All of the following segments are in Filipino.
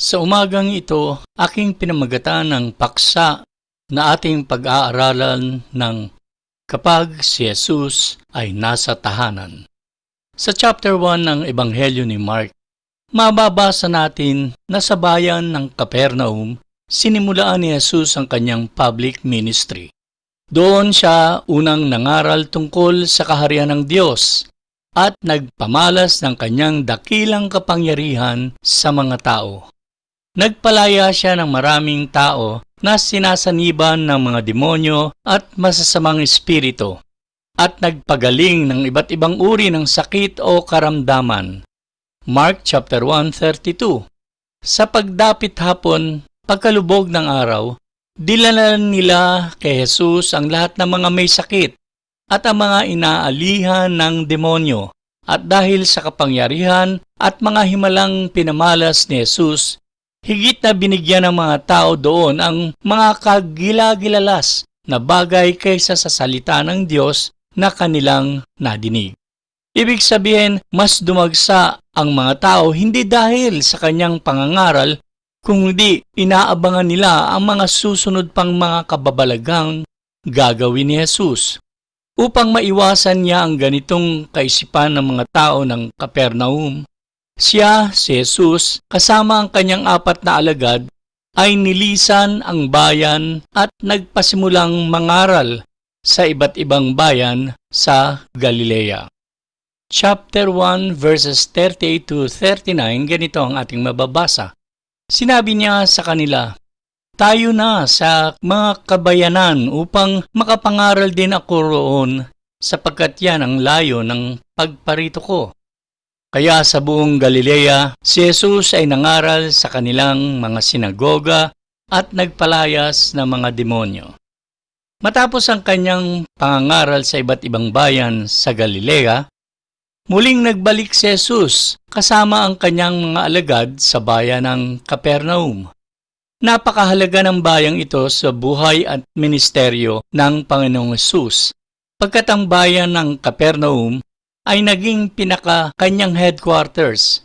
Sa umagang ito, aking pinamagatan ng paksa na ating pag-aaralan ng Kapag si Jesus ay nasa tahanan. Sa chapter 1 ng Ebanghelyo ni Mark, mababasa natin na sa bayan ng Capernaum, sinimulaan ni Jesus ang kanyang public ministry. Doon siya unang nangaral tungkol sa kaharian ng Diyos at nagpamalas ng kanyang dakilang kapangyarihan sa mga tao. Nagpalaya siya ng maraming tao na sinasaniban ng mga demonyo at masasamang espiritu at nagpagaling ng iba't ibang uri ng sakit o karamdaman. Mark chapter 1:32. Sa pagdapit hapon, pagkalubog ng araw, dinala nila kay Jesus ang lahat ng mga may sakit at ang mga inaalihan ng demonyo. At dahil sa kapangyarihan at mga himalang pinamalas ni Jesus, higit na binigyan ng mga tao doon ang mga kagila-gilalas na bagay kaysa sa salita ng Diyos na kanilang nadinig. Ibig sabihin, mas dumagsa ang mga tao hindi dahil sa kanyang pangangaral, kundi inaabangan nila ang mga susunod pang mga kababalaghang gagawin ni Jesus. Upang maiwasan niya ang ganitong kaisipan ng mga tao ng Capernaum, siya, si Jesus, kasama ang kanyang 4 na alagad, ay nilisan ang bayan at nagpasimulang mangaral sa iba't ibang bayan sa Galilea. Chapter 1 verses 38 to 39, ganito ang ating mababasa. Sinabi niya sa kanila, "Tayo na sa mga kabayanan upang makapangaral din ako roon, sapagkat yan ang layo ng pagparito ko." Kaya sa buong Galilea, si Jesus ay nangaral sa kanilang mga sinagoga at nagpalayas ng mga demonyo. Matapos ang kanyang pangangaral sa iba't ibang bayan sa Galilea, muling nagbalik si Jesus kasama ang kanyang mga alagad sa bayan ng Capernaum. Napakahalaga ng bayang ito sa buhay at ministeryo ng Panginoong Jesus, pagkat ang bayan ng Capernaum ay naging pinaka-kanyang headquarters.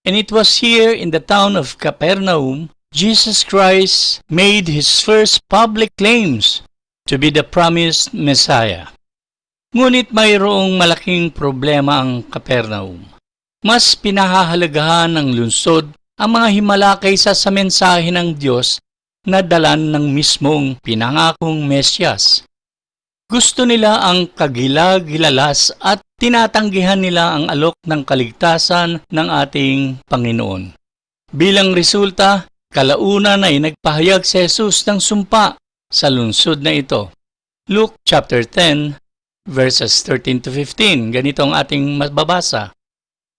And it was here in the town of Capernaum, Jesus Christ made His first public claims to be the promised Messiah. Ngunit mayroong malaking problema ang Capernaum. Mas pinahahalagahan ng lungsod ang mga himala kaysa sa mensahe ng Diyos na dalan ng mismong pinangakong Mesyas. Gusto nila ang kagila-gilalas at tinatanggihan nila ang alok ng kaligtasan ng ating Panginoon. Bilang resulta, kalaunan ay nagpahayag si Jesus ng sumpa sa lungsod na ito. Luke chapter 10 verses 13 to 15, ganito ang ating mababasa.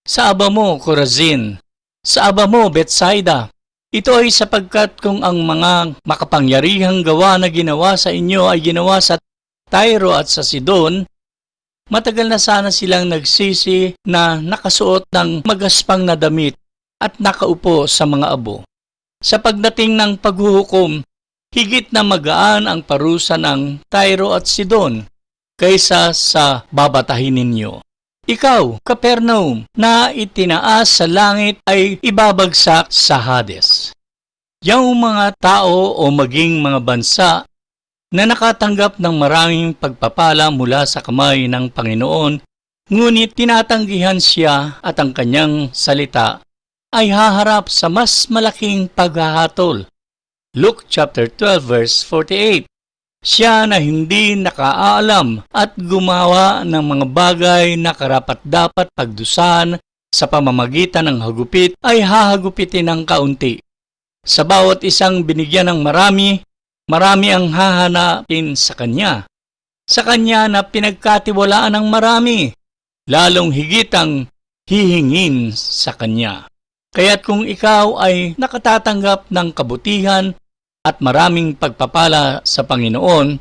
"Sa aba mo, Corazin, sa aba mo, Bethsaida, ito ay sapagkat kung ang mga makapangyarihang gawa na ginawa sa inyo ay ginawa sa Tyro at sa Sidon, matagal na sana silang nagsisi na nakasuot ng magaspang na damit at nakaupo sa mga abo. Sa pagdating ng paghuhukom, higit na magaan ang parusa ng Tyro at Sidon kaysa sa babatahin ninyo. Ikaw, Capernaum, na itinaas sa langit ay ibabagsak sa Hades." Yung mga tao o maging mga bansa na nakatanggap ng maraming pagpapala mula sa kamay ng Panginoon, ngunit tinatanggihan siya at ang kanyang salita, ay haharap sa mas malaking paghahatol. Luke chapter 12 verse 48. Siya na hindi nakaalam at gumawa ng mga bagay na karapat-dapat pagdusahan sa pamamagitan ng hagupit ay hahagupitin ng kaunti. Sa bawat isang binigyan ng marami, marami ang hahanapin sa kanya. Sa kanya na pinagkatiwalaan ng marami, lalong higit ang hihingin sa kanya. Kaya't kung ikaw ay nakatatanggap ng kabutihan at maraming pagpapala sa Panginoon,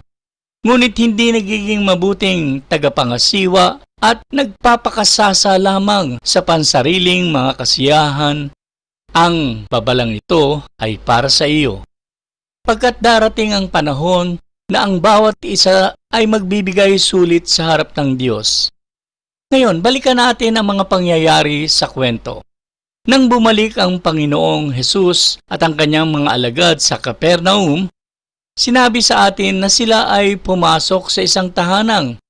ngunit hindi nagiging mabuting tagapangasiwa at nagpapakasasa lamang sa pansariling mga kasiyahan, ang babalang ito ay para sa iyo. Pagkat darating ang panahon na ang bawat isa ay magbibigay sulit sa harap ng Diyos. Ngayon, balikan natin ang mga pangyayari sa kwento. Nang bumalik ang Panginoong Hesus at ang kanyang mga alagad sa Capernaum, sinabi sa atin na sila ay pumasok sa isang tahanang.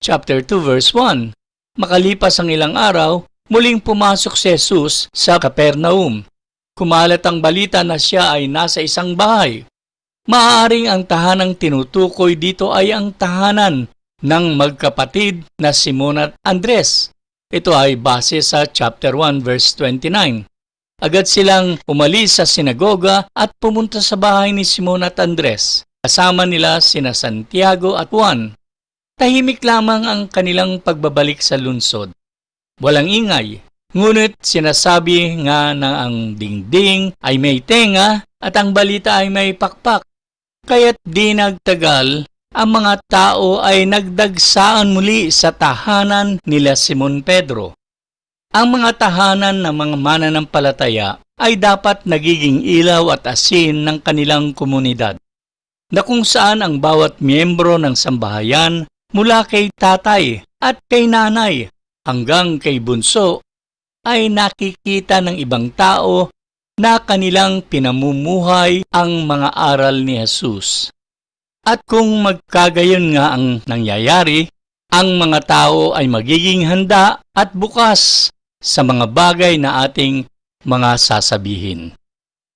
Chapter 2 verse 1. Makalipas ang ilang araw, muling pumasok si Jesus sa Capernaum. Kumalat ang balita na siya ay nasa isang bahay. Maaaring ang tahanang tinutukoy dito ay ang tahanan ng magkapatid na Simon at Andres. Ito ay base sa chapter 1 verse 29. Agad silang umalis sa sinagoga at pumunta sa bahay ni Simon at Andres. Kasama nila sina Santiago at Juan. Tahimik lamang ang kanilang pagbabalik sa lungsod. Walang ingay, ngunit sinasabi nga na ang dingding ay may tenga at ang balita ay may pakpak. Kaya't di nagtagal, ang mga tao ay nagdagsaan muli sa tahanan nila Simon Pedro. Ang mga tahanan ng mga mananampalataya ay dapat nagiging ilaw at asin ng kanilang komunidad, na kung saan ang bawat miyembro ng sambahayan mula kay tatay at kay nanay hanggang kay bunso ay nakikita ng ibang tao na kanilang pinamumuhay ang mga aral ni Jesus. At kung magkagayon nga ang nangyayari, ang mga tao ay magiging handa at bukas sa mga bagay na ating mga sasabihin.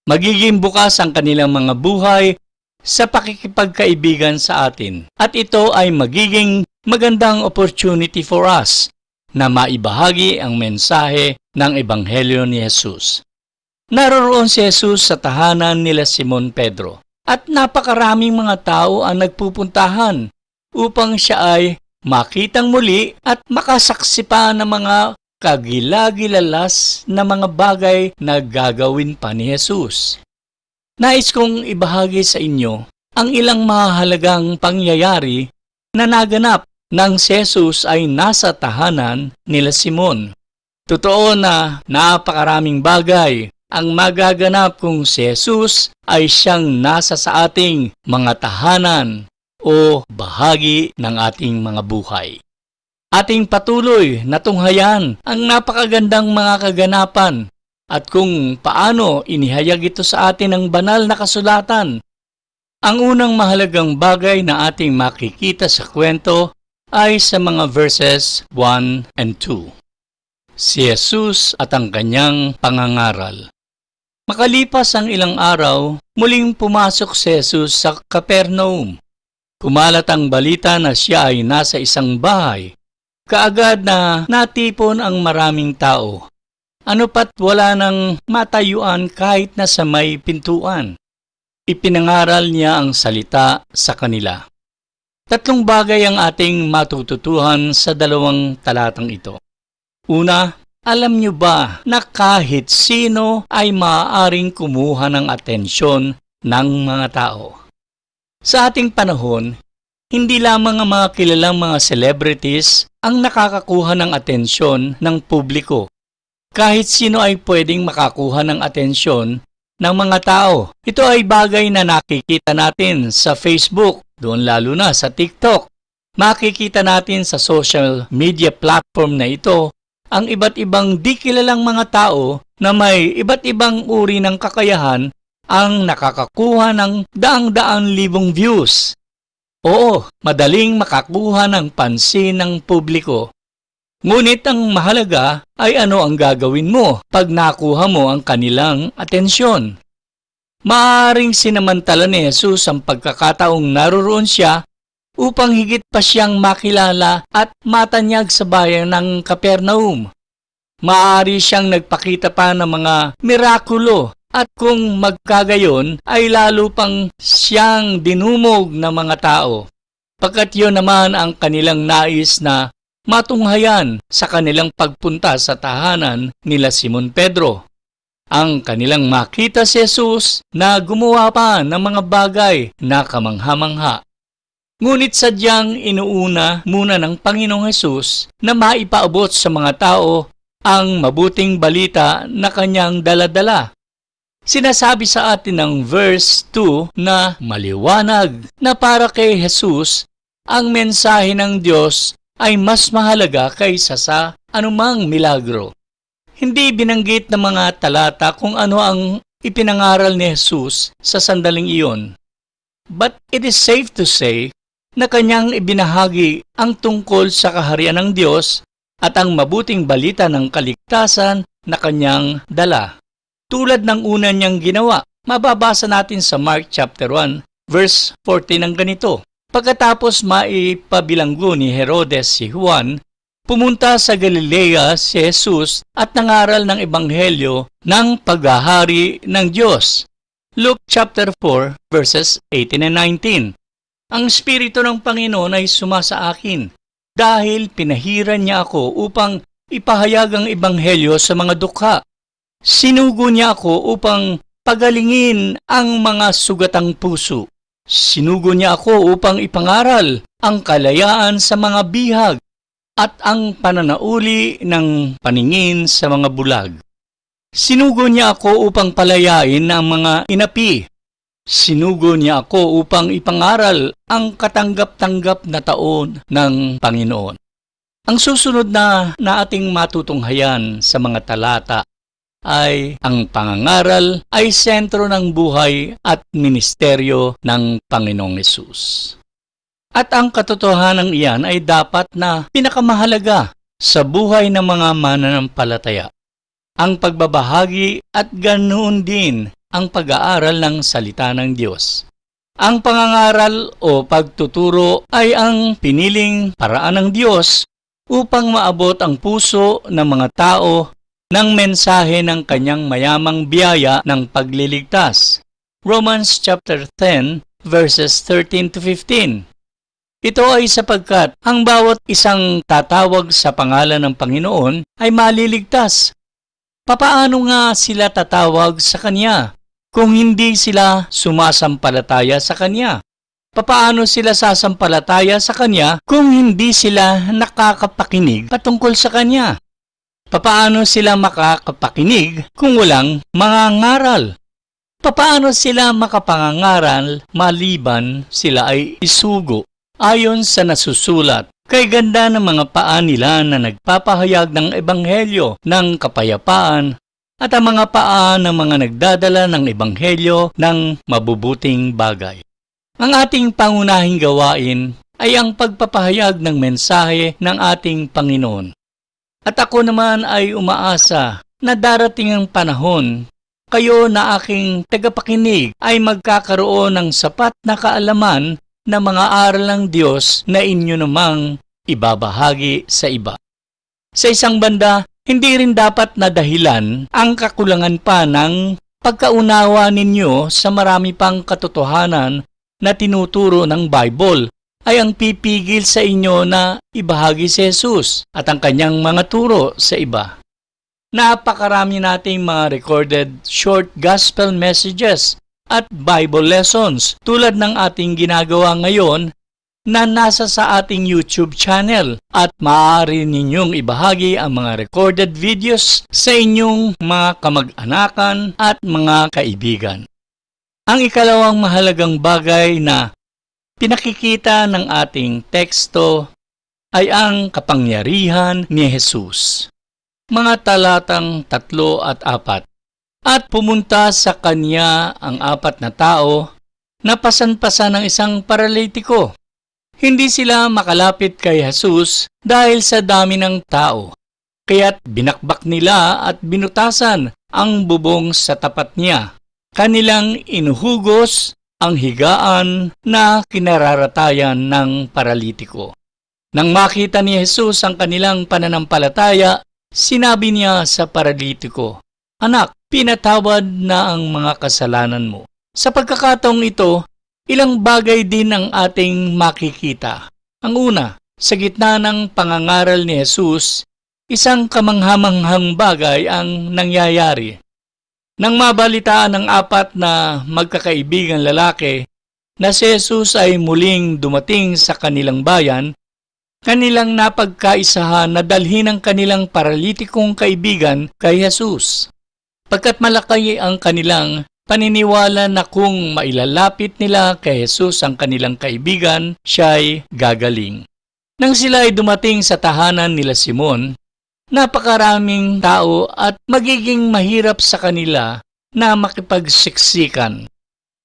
Magiging bukas ang kanilang mga buhay sa pakikipagkaibigan sa atin. At ito ay magiging magandang opportunity for us na maibahagi ang mensahe ng Ebanghelyo ni Jesus. Naroroon si Jesus sa tahanan nila Simon Pedro. At napakaraming mga tao ang nagpupuntahan upang siya ay makitang muli at makasaksi pa ng mga kagilagilalas na mga bagay na gagawin pa ni Jesus. Nais kong ibahagi sa inyo ang ilang mahalagang pangyayari na naganap nang si Jesus ay nasa tahanan nila Simon. Totoo na napakaraming bagay ang magaganap kung si Jesus ay siyang nasa sa ating mga tahanan o bahagi ng ating mga buhay. Ating patuloy na tunghayan ang napakagandang mga kaganapan at kung paano inihayag ito sa atin ng banal na kasulatan. Ang unang mahalagang bagay na ating makikita sa kwento ay sa mga verses 1 and 2. Si Jesus at ang kanyang pangangaral. Makalipas ang ilang araw, muling pumasok si Jesus sa Capernaum. Kumalat ang balita na siya ay nasa isang bahay. Kaagad na natipon ang maraming tao. Ano pat wala nang matayuan kahit na sa may pintuan. Ipinangaral niya ang salita sa kanila. Tatlong bagay ang ating matututuhan sa dalawang talatang ito. Una, alam niyo ba na kahit sino ay maaaring kumuha ng atensyon ng mga tao? Sa ating panahon, hindi lamang ang mga kilalang mga celebrities ang nakakakuha ng atensyon ng publiko. Kahit sino ay pwedeng makakuha ng atensyon ng mga tao. Ito ay bagay na nakikita natin sa Facebook, doon lalo na sa TikTok. Makikita natin sa social media platform na ito ang iba't ibang di kilalang mga tao na may iba't ibang uri ng kakayahan ang nakakakuha ng daang-daang libong views. Oo, madaling makakuha ng pansin ng publiko. Ngunit ang mahalaga ay ano ang gagawin mo pag nakuha mo ang kanilang atensyon. Maaaring sinamantala ni Jesus ang pagkakataong naroroon siya upang higit pa siyang makilala at matanyag sa bayan ng Capernaum. Maaari siyang nagpakita pa ng mga mirakulo at kung magkagayon ay lalo pang siyang dinumog ng mga tao. Pagkat yun naman ang kanilang nais na matunghayan sa kanilang pagpunta sa tahanan nila Simon Pedro. Ang kanilang makita si Jesus na gumawa pa ng mga bagay na kamangha-mangha. Ngunit sadyang inuuna muna ng Panginoong Hesus na maipaabot sa mga tao ang mabuting balita na kanyang daladala. Sinasabi sa atin ng verse 2 na maliwanag na para kay Jesus, ang mensahe ng Diyos ay mas mahalaga kaysa sa anumang milagro. Hindi binanggit ng mga talata kung ano ang ipinangaral ni Jesus sa sandaling iyon. But it is safe to say na kanyang ibinahagi ang tungkol sa kaharian ng Diyos at ang mabuting balita ng kaligtasan na kanyang dala. Tulad ng una niyang ginawa, mababasa natin sa Mark chapter 1, verse 14 ng ganito. Pagkatapos maipabilanggo ni Herodes si Juan, pumunta sa Galilea si Jesus at nangaral ng ebanghelyo ng paghahari ng Diyos. Luke chapter 4, verses 18 and 19. Ang Espiritu ng Panginoon ay sumasa akin dahil pinahiran niya ako upang ipahayag ang ebanghelyo sa mga dukha. Sinugo niya ako upang pagalingin ang mga sugatang puso. Sinugo niya ako upang ipangaral ang kalayaan sa mga bihag at ang pananauli ng paningin sa mga bulag. Sinugo niya ako upang palayain ang mga inapi. Sinugo niya ako upang ipangaral ang katanggap-tanggap na taon ng Panginoon. Ang susunod na ating matutunghayan sa mga talata ay ang pangangaral ay sentro ng buhay at ministeryo ng Panginoong Hesus. At ang katotohanan iyan ay dapat na pinakamahalaga sa buhay ng mga mananampalataya. Ang pagbabahagi at ganoon din ang pag-aaral ng salita ng Diyos. Ang pangangaral o pagtuturo ay ang piniling paraan ng Diyos upang maabot ang puso ng mga tao ng mensahe ng kanyang mayamang biyaya ng pagliligtas. Romans chapter 10 verses 13 to 15. Ito ay sapagkat ang bawat isang tatawag sa pangalan ng Panginoon ay maliligtas. Papaano nga sila tatawag sa Kanya kung hindi sila sumasampalataya sa Kanya? Papaano sila sasampalataya sa Kanya kung hindi sila nakakapakinig patungkol sa Kanya? Papaano sila makakapakinig kung walang mangangaral? Papaano sila makapangangaral maliban sila ay isugo? Ayon sa nasusulat, kay ganda ng mga paa nila na nagpapahayag ng ebanghelyo ng kapayapaan at ang mga paa ng mga nagdadala ng ebanghelyo ng mabubuting bagay. Ang ating pangunahing gawain ay ang pagpapahayag ng mensahe ng ating Panginoon. At ako naman ay umaasa na darating ang panahon, kayo na aking tagapakinig ay magkakaroon ng sapat na kaalaman na mga aral ng Diyos na inyo namang ibabahagi sa iba. Sa isang banda, hindi rin dapat na dahilan ang kakulangan pa ng pagkaunawa ninyo sa marami pang katotohanan na tinuturo ng Bible ay ang pipigil sa inyo na ibahagi si Jesus at ang kanyang mga turo sa iba. Napakarami nating mga recorded short gospel messages at Bible lessons tulad ng ating ginagawa ngayon na nasa sa ating YouTube channel at maaari ninyong ibahagi ang mga recorded videos sa inyong mga kamag-anakan at mga kaibigan. Ang ikalawang mahalagang bagay na pinakikita ng ating teksto ay ang kapangyarihan ni Jesus. Mga talatang 3 at 4. At pumunta sa kanya ang 4 na tao na pasan-pasan ng isang paralitiko. Hindi sila makalapit kay Jesus dahil sa dami ng tao. Kaya't binakbak nila at binutasan ang bubong sa tapat niya. Kanilang inuhugos ang higaan na kinararatayan ng paralitiko. Nang makita ni Jesus ang kanilang pananampalataya, sinabi niya sa paralitiko, "Anak, pinatawad na ang mga kasalanan mo." Sa pagkakataong ito, ilang bagay din ang ating makikita. Ang una, sa gitna ng pangangaral ni Jesus, isang kamanghamanghang bagay ang nangyayari. Nang mabalitaan ng 4 na magkakaibigang lalaki na si Jesus ay muling dumating sa kanilang bayan, kanilang napagkaisahan na dalhin ang kanilang paralitikong kaibigan kay Jesus. Pagkat malaki ang kanilang paniniwala na kung mailalapit nila kay Jesus ang kanilang kaibigan, siya'y gagaling. Nang sila ay dumating sa tahanan nila Simon, napakaraming tao at magiging mahirap sa kanila na makipagsiksikan.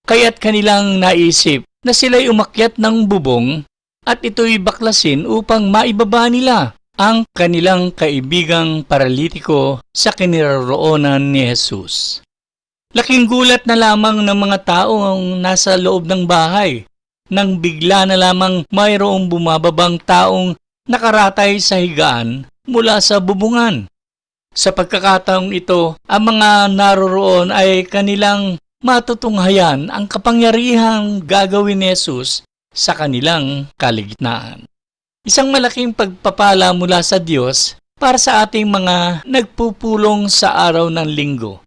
Kaya't kanilang naisip na sila'y umakyat ng bubong at ito'y baklasin upang maibaba nila ang kanilang kaibigang paralitiko sa kinaroroonan ni Jesus. Laking gulat na lamang ng mga tao ang nasa loob ng bahay nang bigla na lamang mayroong bumababang taong nakaratay sa higaan mula sa bubungan. Sa pagkakataong ito, ang mga naroroon ay kanilang matutunghayan ang kapangyarihang gagawin ni Jesus sa kanilang kaligtaan. Isang malaking pagpapala mula sa Diyos para sa ating mga nagpupulong sa araw ng linggo,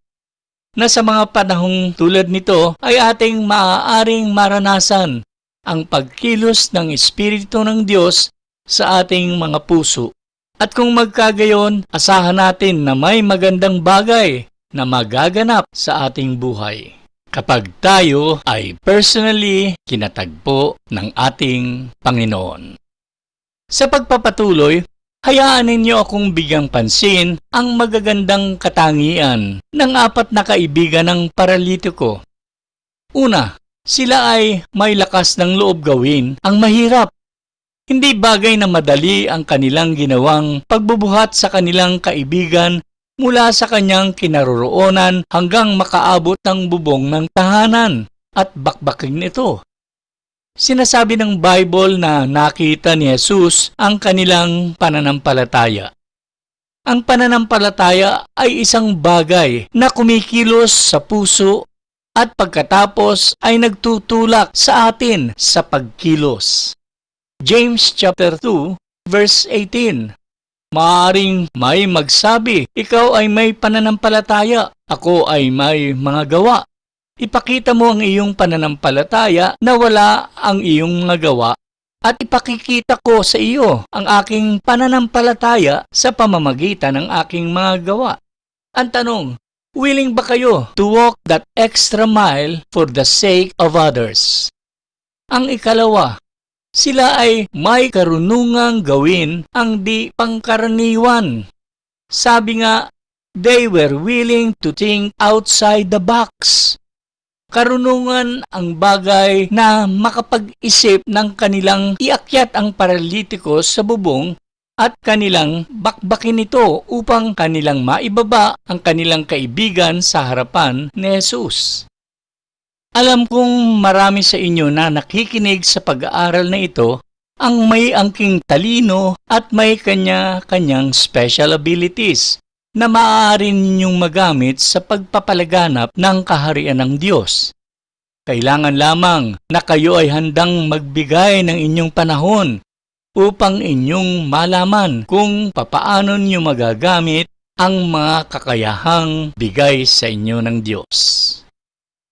na sa mga panahong tulad nito ay ating maaaring maranasan ang pagkilos ng Espiritu ng Diyos sa ating mga puso. At kung magkagayon, asahan natin na may magandang bagay na magaganap sa ating buhay kapag tayo ay personally kinatagpo ng ating Panginoon. Sa pagpapatuloy, hayaan ninyo akong bigyang pansin ang magagandang katangian ng 4 na kaibigan ng paralitiko. Una, sila ay may lakas ng loob gawin ang mahirap. Hindi bagay na madali ang kanilang ginawang pagbubuhat sa kanilang kaibigan mula sa kanyang kinaroroonan hanggang makaabot ng bubong ng tahanan at bakbaking nito. Sinasabi ng Bible na nakita ni Jesus ang kanilang pananampalataya. Ang pananampalataya ay isang bagay na kumikilos sa puso at pagkatapos ay nagtutulak sa atin sa pagkilos. James chapter 2 verse 18. Maaaring may magsabi, ikaw ay may pananampalataya, ako ay may mga gawa. Ipakita mo ang iyong pananampalataya na wala ang iyong mga gawa at ipakikita ko sa iyo ang aking pananampalataya sa pamamagitan ng aking mga gawa. Ang tanong, willing ba kayo to walk that extra mile for the sake of others? Ang ikalawa, sila ay may karunungang gawin ang di pangkaraniwan. Sabi nga, they were willing to think outside the box. Karunungan ang bagay na makapag-isip ng kanilang iakyat ang paralitiko sa bubong at kanilang bakbakin ito upang kanilang maibaba ang kanilang kaibigan sa harapan ni Jesus. Alam kong marami sa inyo na nakikinig sa pag-aaral na ito ang may angking talino at may kanya-kanyang special abilities na maaari ninyong magamit sa pagpapalaganap ng kaharian ng Diyos. Kailangan lamang na kayo ay handang magbigay ng inyong panahon upang inyong malaman kung papaano niyo magagamit ang mga kakayahang bigay sa inyo ng Diyos.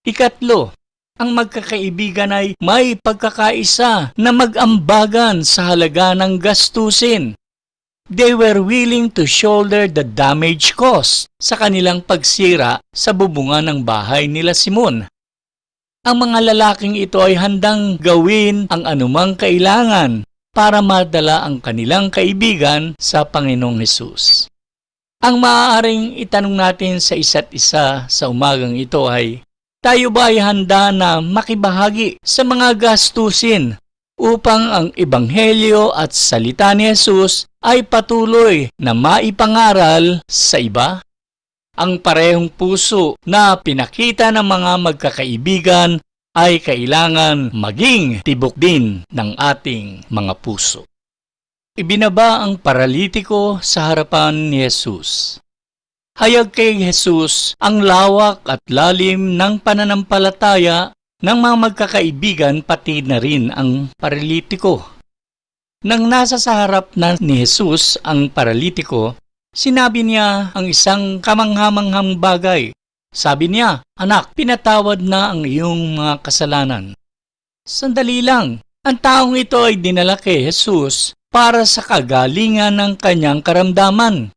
Ikatlo, ang magkakaibigan ay may pagkakaisa na mag-ambagan sa halaga ng gastusin. They were willing to shoulder the damage cost sa kanilang pagsira sa bubungan ng bahay nila Simon. Ang mga lalaking ito ay handang gawin ang anumang kailangan para madala ang kanilang kaibigan sa Panginoong Hesus. Ang maaaring itanong natin sa isa't isa sa umagang ito ay, tayo ba ay handa na makibahagi sa mga gastusin upang ang Ebanghelyo at salita ni Jesus ay patuloy na maipangaral sa iba? Ang parehong puso na pinakita ng mga magkakaibigan ay kailangan maging tibok din ng ating mga puso. Ibinaba ang paralitiko sa harapan ni Jesus. Hayag kay Jesus ang lawak at lalim ng pananampalataya ng mga magkakaibigan pati na rin ang paralitiko. Nang nasa sa harap na ni Jesus ang paralitiko, sinabi niya ang isang kamanghamanghang bagay. Sabi niya, anak, pinatawad na ang iyong mga kasalanan. Sandali lang, ang taong ito ay dinala kay Jesus para sa kagalingan ng kanyang karamdaman.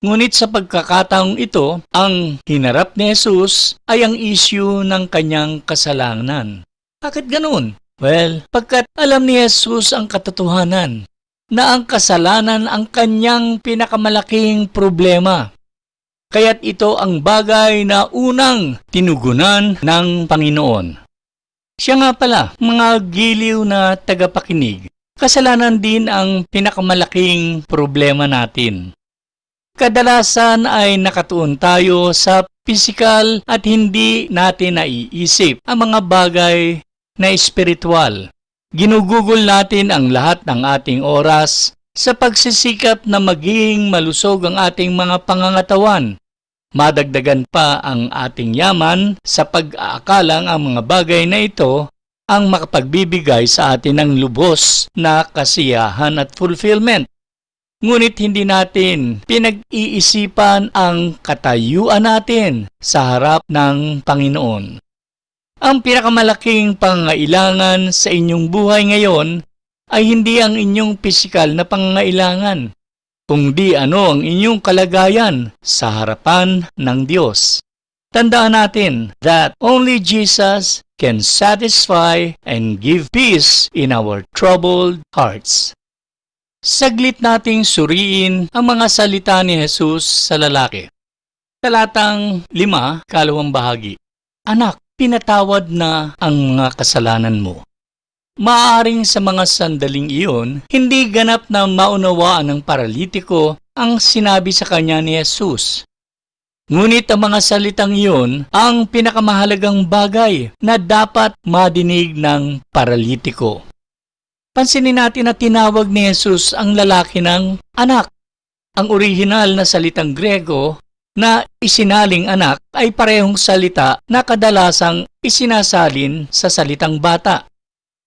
Ngunit sa pagkakataong ito, ang hinarap ni Jesus ay ang issue ng kanyang kasalanan. Bakit ganun? Well, pagkat alam ni Jesus ang katotohanan, na ang kasalanan ang kanyang pinakamalaking problema. Kaya't ito ang bagay na unang tinugunan ng Panginoon. Siya nga pala, mga giliw na tagapakinig, kasalanan din ang pinakamalaking problema natin. Kadalasan ay nakatuon tayo sa pisikal at hindi natin naiisip ang mga bagay na espiritual. Ginugugol natin ang lahat ng ating oras sa pagsisikap na maging malusog ang ating mga pangangatawan. Madagdagan pa ang ating yaman sa pag-aakalang ang mga bagay na ito ang makapagbibigay sa atin ng lubos na kasiyahan at fulfillment. Ngunit hindi natin pinag-iisipan ang katayuan natin sa harap ng Panginoon. Ang pinakamalaking pangangailangan sa inyong buhay ngayon ay hindi ang inyong pisikal na pangangailangan, kundi ano ang inyong kalagayan sa harapan ng Diyos. Tandaan natin that only Jesus can satisfy and give peace in our troubled hearts. Saglit nating suriin ang mga salita ni Jesus sa lalaki. Talatang 5, 2 bahagi. Anak, pinatawad na ang mga kasalanan mo. Maaaring sa mga sandaling iyon, hindi ganap na maunawaan ng paralitiko ang sinabi sa kanya ni Jesus. Ngunit ang mga salitang iyon ang pinakamahalagang bagay na dapat madinig ng paralitiko. Pansinin natin na tinawag ni Jesus ang lalaki ng anak. Ang orihinal na salitang Grego na isinaling anak ay parehong salita na kadalasang isinasalin sa salitang bata.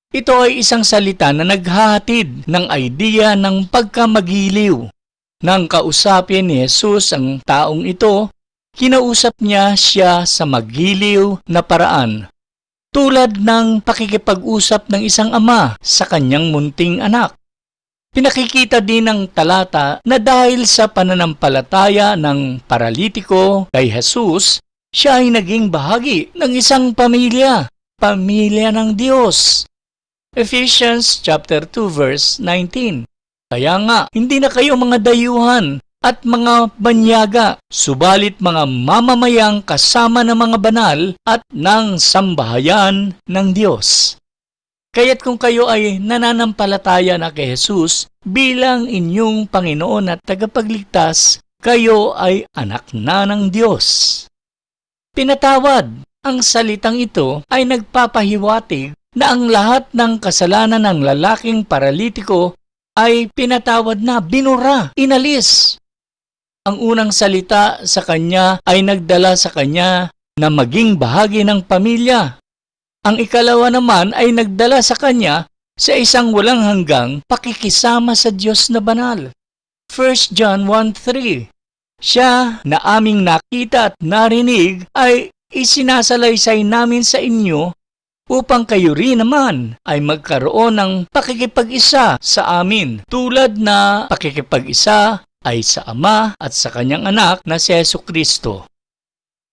Ito ay isang salita na naghahatid ng idea ng pagkamagiliw. Nang kausapin ni Jesus ang taong ito, kinausap niya siya sa magiliw na paraan, tulad ng pakikipag-usap ng isang ama sa kanyang munting anak. Pinakikita din ng talata na dahil sa pananampalataya ng paralitiko kay Jesus, siya ay naging bahagi ng isang pamilya ng Diyos. Ephesians chapter 2 verse 19. Kaya nga, hindi na kayo mga dayuhan at mga banyaga, subalit mga mamamayang kasama ng mga banal at ng sambahayan ng Diyos. Kaya't kung kayo ay nananampalataya na kay Jesus bilang inyong Panginoon at tagapagligtas, kayo ay anak na ng Diyos. Pinatawad, ang salitang ito ay nagpapahiwatig na ang lahat ng kasalanan ng lalaking paralitiko ay pinatawad na, binura, inalis. Ang unang salita sa kanya ay nagdala sa kanya na maging bahagi ng pamilya. Ang ikalawa naman ay nagdala sa kanya sa isang walang hanggang pakikisama sa Diyos na banal. 1 John 1:3. Siya na aming nakita at narinig ay isinasalaysay namin sa inyo upang kayo rin naman ay magkaroon ng pakikipag-isa sa amin, tulad na pakikipag-isa ay sa Ama at sa kanyang anak na si Jesucristo.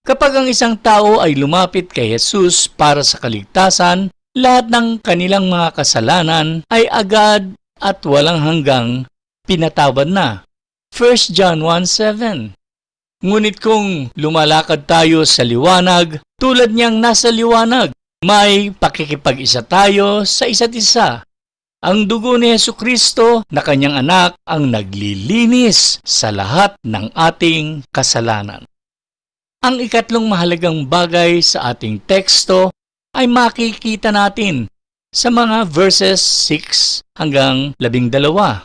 Kapag ang isang tao ay lumapit kay Jesus para sa kaligtasan, lahat ng kanilang mga kasalanan ay agad at walang hanggang pinatawad na. 1 John 1:7. Ngunit kung lumalakad tayo sa liwanag, tulad niyang nasa liwanag, may pakikipag-isa tayo sa isa't isa. Ang dugo ni Jesucristo na kanyang anak ang naglilinis sa lahat ng ating kasalanan. Ang ikatlong mahalagang bagay sa ating teksto ay makikita natin sa mga verses 6 hanggang 12.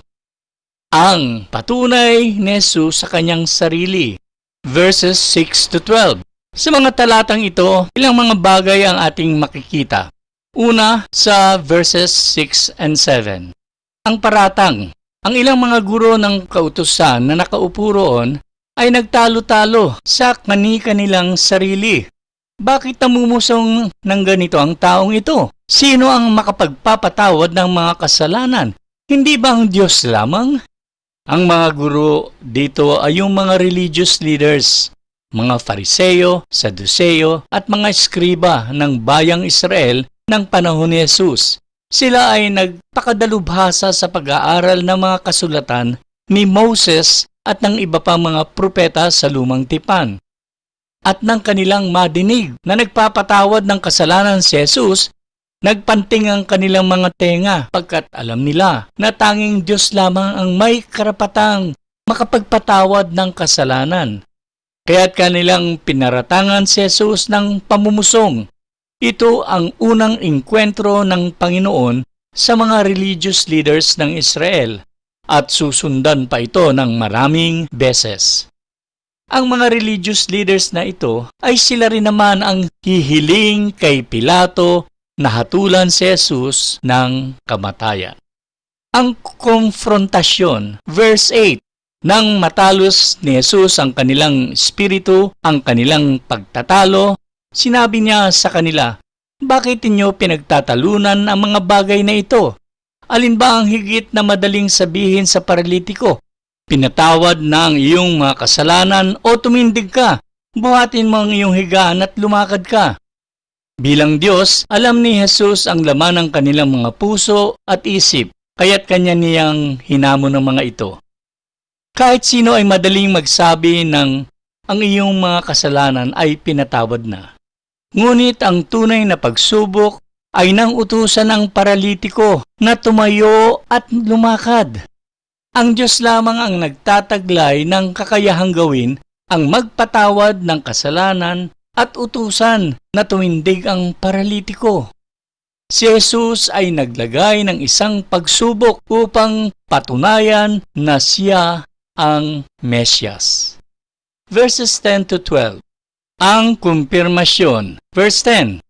Ang patunay ni Jesus sa kanyang sarili, verses 6 to 12. Sa mga talatang ito, ilang mga bagay ang ating makikita. Una, sa verses 6 and 7. Ang paratang. Ang ilang mga guro ng kautusan na nakaupo roon ay nagtalo-talo sa kani-kanilang sarili. Bakit namumusong ng ganito ang taong ito? Sino ang makapagpapatawad ng mga kasalanan? Hindi ba ang Diyos lamang? Ang mga guro dito ay yung mga religious leaders, mga Fariseo, Saduceo at mga eskriba ng bayang Israel ng panahon ni Jesus. Sila ay nagpakadalubhasa sa pag-aaral ng mga kasulatan ni Moses at ng iba pang mga propeta sa Lumang Tipan. At nang kanilang madinig na nagpapatawad ng kasalanan si Jesus, nagpanting ang kanilang mga tenga pagkat alam nila na tanging Diyos lamang ang may karapatang makapagpatawad ng kasalanan. Kaya't kanilang pinaratangan si Jesus ng pamumusong. Ito ang unang engkwentro ng Panginoon sa mga religious leaders ng Israel at susundan pa ito ng maraming beses. Ang mga religious leaders na ito ay sila rin naman ang hihiling kay Pilato na hatulan si Jesus ng kamatayan. Ang konfrontasyon, verse 8, nang matalos ni Jesus ang kanilang espiritu, ang kanilang pagtatalo, sinabi niya sa kanila, "Bakit inyo pinagtatalunan ang mga bagay na ito? Alin ba ang higit na madaling sabihin sa paralitiko? Pinatawad na ang iyong mga kasalanan o tumindig ka, buhatin mo ang iyong higaan at lumakad ka." Bilang Diyos, alam ni Jesus ang laman ng kanilang mga puso at isip, kaya't kanya niyang hinamon ng mga ito. Kahit sino ay madaling magsabi ng ang iyong mga kasalanan ay pinatawad na. Ngunit ang tunay na pagsubok ay nang utusan ng paralitiko na tumayo at lumakad. Ang Diyos lamang ang nagtataglay ng kakayahang gawin ang magpatawad ng kasalanan at utusan na tumindig ang paralitiko. Si Jesus ay naglagay ng isang pagsubok upang patunayan na siya ang Mesyas. Verses 10 to 12. Ang kumpirmasyon. Verse 10.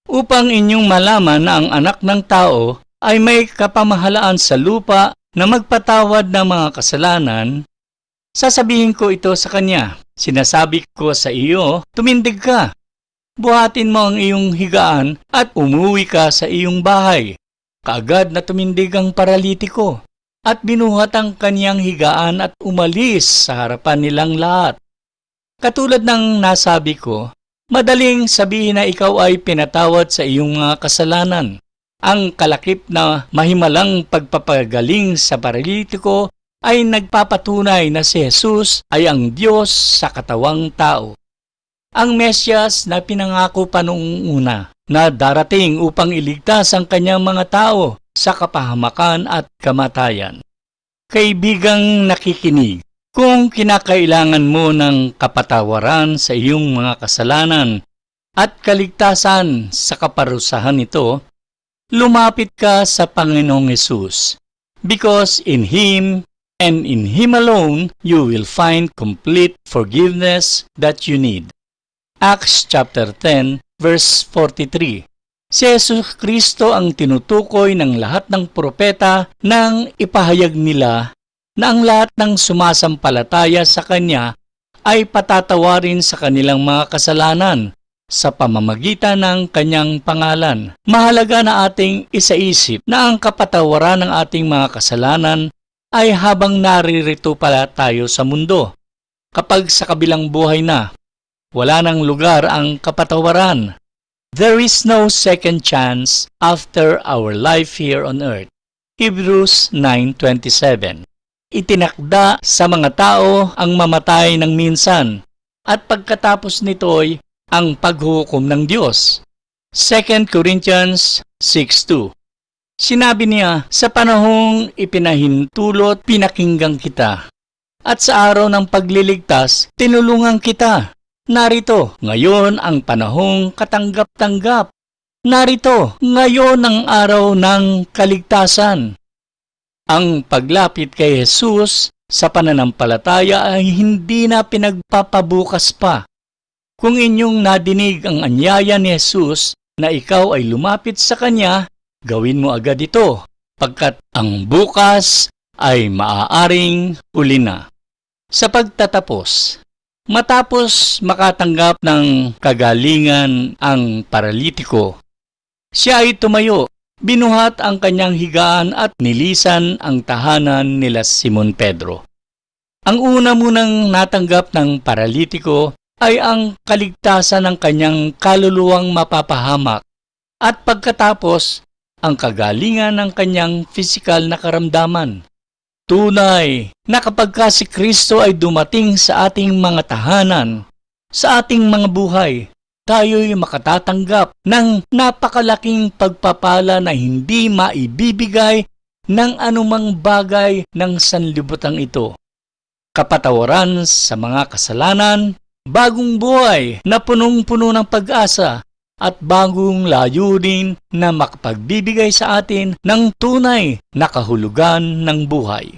Upang inyong malaman na ang anak ng tao ay may kapamahalaan sa lupa na magpatawad ng mga kasalanan, sasabihin ko ito sa kanya. Sinasabi ko sa iyo, tumindig ka. Buhatin mo ang iyong higaan at umuwi ka sa iyong bahay. Kaagad na tumindig ang paralitiko at binuhat ang kaniyang higaan at umalis sa harapan nilang lahat. Katulad ng nasabi ko, madaling sabihin na ikaw ay pinatawad sa iyong mga kasalanan. Ang kalakip na mahimalang pagpapagaling sa paralitiko ay nagpapatunay na si Jesus ay ang Diyos sa katawang tao. Ang Mesyas na pinangako pa noong una na darating upang iligtas ang kanyang mga tao sa kapahamakan at kamatayan. Kaibigang nakikinig, kung kinakailangan mo ng kapatawaran sa iyong mga kasalanan at kaligtasan sa kaparusahan nito, lumapit ka sa Panginoong Hesus, because in Him and in Him alone you will find complete forgiveness that you need. Acts chapter 10, verse 43. Si Jesus Kristo ang tinutukoy ng lahat ng propeta nang ipahayag nila na ang lahat ng sumasampalataya sa Kanya ay patatawarin sa kanilang mga kasalanan sa pamamagitan ng Kanyang pangalan. Mahalaga na ating isaisip na ang kapatawaran ng ating mga kasalanan ay habang naririto pala tayo sa mundo. Kapag sa kabilang buhay na, wala nang lugar ang kapatawaran. There is no second chance after our life here on earth. Hebrews 9:27. Itinakda sa mga tao ang mamatay ng minsan at pagkatapos nito'y ang paghuhukom ng Diyos. 2 Corinthians 6:2. Sinabi niya, sa panahong ipinahintulot, pinakinggan kita. At sa araw ng pagliligtas, tinulungan kita. Narito, ngayon ang panahong katanggap-tanggap. Narito, ngayon ang araw ng kaligtasan. Ang paglapit kay Jesus sa pananampalataya ay hindi na pinagpapabukas pa. Kung inyong nadinig ang anyaya ni Jesus na ikaw ay lumapit sa Kanya, gawin mo agad ito, pagkat ang bukas ay maaaring huli na. Sa pagtatapos, matapos makatanggap ng kagalingan ang paralitiko, siya ay tumayo, binuhat ang kanyang higaan at nilisan ang tahanan nila Simon Pedro. Ang una munang natanggap ng paralitiko ay ang kaligtasan ng kanyang kaluluwang mapapahamak at pagkatapos ang kagalingan ng kanyang pisikal na karamdaman. Tunay na kapag si Kristo ay dumating sa ating mga tahanan, sa ating mga buhay, tayo'y makatatanggap ng napakalaking pagpapala na hindi maibibigay ng anumang bagay ng sanlibutan ito. Kapatawaran sa mga kasalanan, bagong buhay na punong-puno ng pag-asa, at bagong layunin na makapagbibigay sa atin ng tunay na kahulugan ng buhay.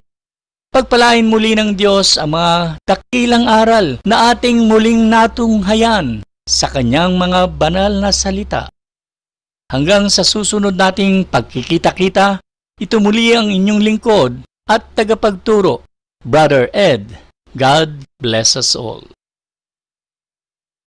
Pagpalain muli ng Diyos ang mga dakilang aral na ating muling natunghayan sa kanyang mga banal na salita. Hanggang sa susunod nating pagkikita-kita, ito muli ang inyong lingkod at tagapagturo, Brother Ed. God bless us all.